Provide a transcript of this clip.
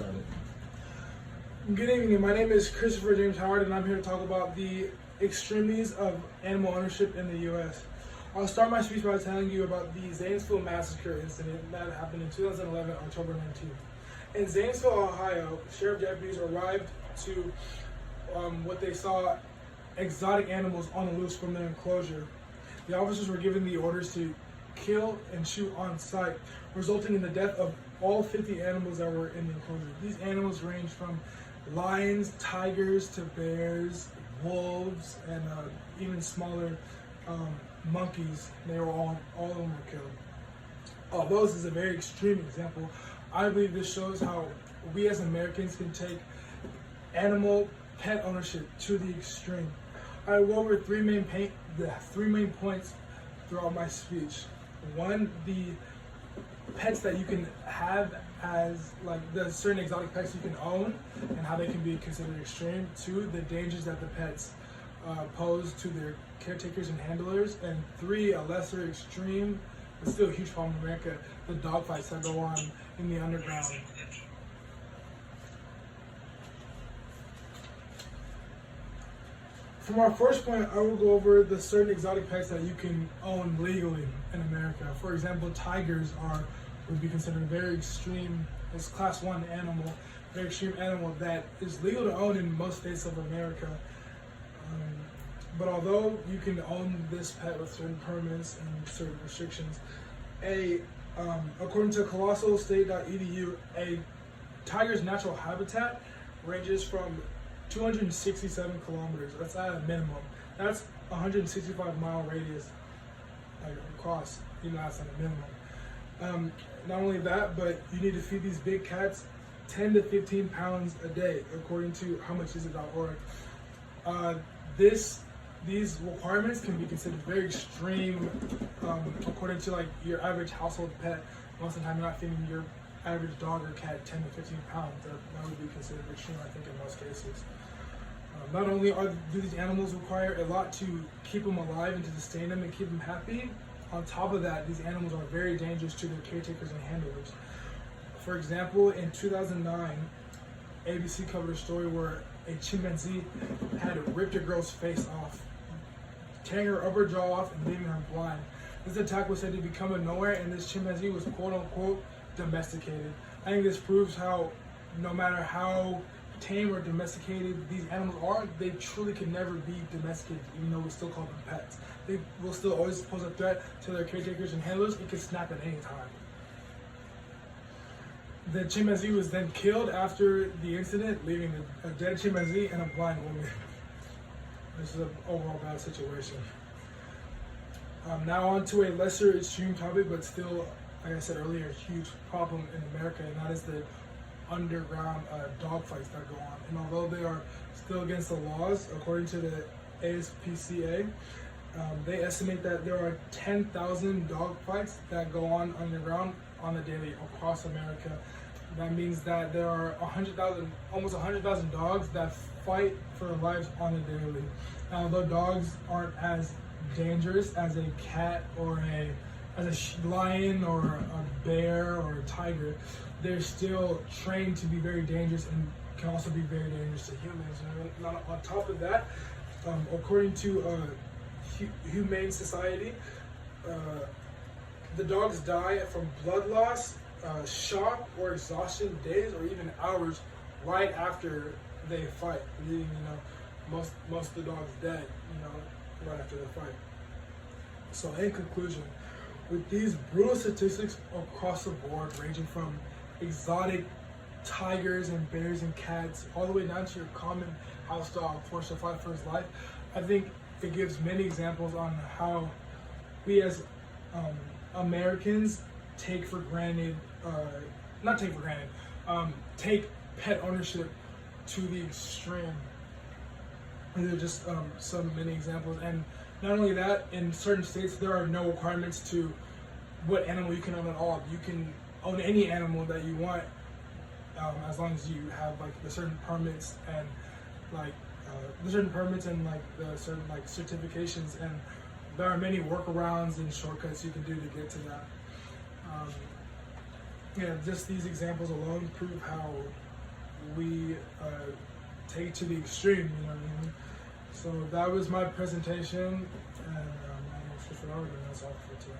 started. Good evening. My name is Christopher James Howard, and I'm here to talk about the extremities of animal ownership in the U.S. I'll start my speech by telling you about the Zanesville massacre incident that happened in 2011, October 19th. In Zanesville, Ohio, sheriff deputies arrived to what they saw exotic animals on the loose from their enclosure. The officers were given the orders to kill and shoot on sight, resulting in the death of all 50 animals that were in the enclosure. These animals range from lions, tigers, to bears, wolves, and even smaller monkeys. They were all of them were killed. Although this is a very extreme example, I believe this shows how we as Americans can take animal pet ownership to the extreme. I will go over the three main points throughout my speech. One, the pets that you can have as like the certain exotic pets you can own and how they can be considered extreme. Two, the dangers that the pets pose to their caretakers and handlers. And three, a lesser extreme but still a huge problem in America, the dog fights that go on in the underground. For my first point, I will go over the certain exotic pets that you can own legally in America. For example, tigers would be considered very extreme. It's class 1 animal, very extreme animal that is legal to own in most states of America. But although you can own this pet with certain permits and certain restrictions, according to colossalstate.edu, a tiger's natural habitat ranges from 267 kilometers. That's at a minimum. That's 165-mile radius across. That's at a minimum. Not only that, but you need to feed these big cats 10 to 15 pounds a day, according to howmuchisit.org. These requirements can be considered very extreme, according to your average household pet. Most of the time, you're not feeding your average dog or cat 10 to 15 pounds. That would be considered extreme, I think, in most cases. Not only do these animals require a lot to keep them alive and to sustain them and keep them happy, on top of that, these animals are very dangerous to their caretakers and handlers. For example, in 2009, ABC covered a story where a chimpanzee had ripped a girl's face off, tearing her upper jaw off and leaving her blind. This attack was said to be coming nowhere, and this chimpanzee was quote-unquote domesticated. I think this proves how, no matter how tame or domesticated these animals are, they truly can never be domesticated, even though we still call them pets. They will still always pose a threat to their caretakers and handlers. It can snap at any time. The chimpanzee was then killed after the incident, leaving a dead chimpanzee and a blind woman. This is an overall bad situation. Now on to a lesser extreme topic, but still, like I said earlier, a huge problem in America, and that is the underground dog fights that go on. And although they are still against the laws, according to the ASPCA, they estimate that there are 10,000 dog fights that go on underground on the daily across America. That means that there are almost 100,000 dogs that fight for their lives on the daily. Now, although dogs aren't as dangerous as a cat or as a lion or a bear or a tiger, they're still trained to be very dangerous and can also be very dangerous to humans. And on top of that, according to Humane Society, the dogs die from blood loss, shock, or exhaustion days or even hours right after they fight, leaving most of the dogs dead right after the fight. So in conclusion, with these brutal statistics across the board, ranging from exotic tigers and bears and cats all the way down to your common house dog forced to fight for his life, I think it gives many examples on how we as Americans take pet ownership to the extreme. And there are just many examples. And not only that, in certain states there are no requirements to what animal you can own at all. You can own any animal that you want, as long as you have the certain permits and the certain certifications, and there are many workarounds and shortcuts you can do to get to that. yeah, just these examples alone prove how we take it to the extreme, you know what I mean? So that was my presentation, and my name is Christopher Howard, and that's all for today.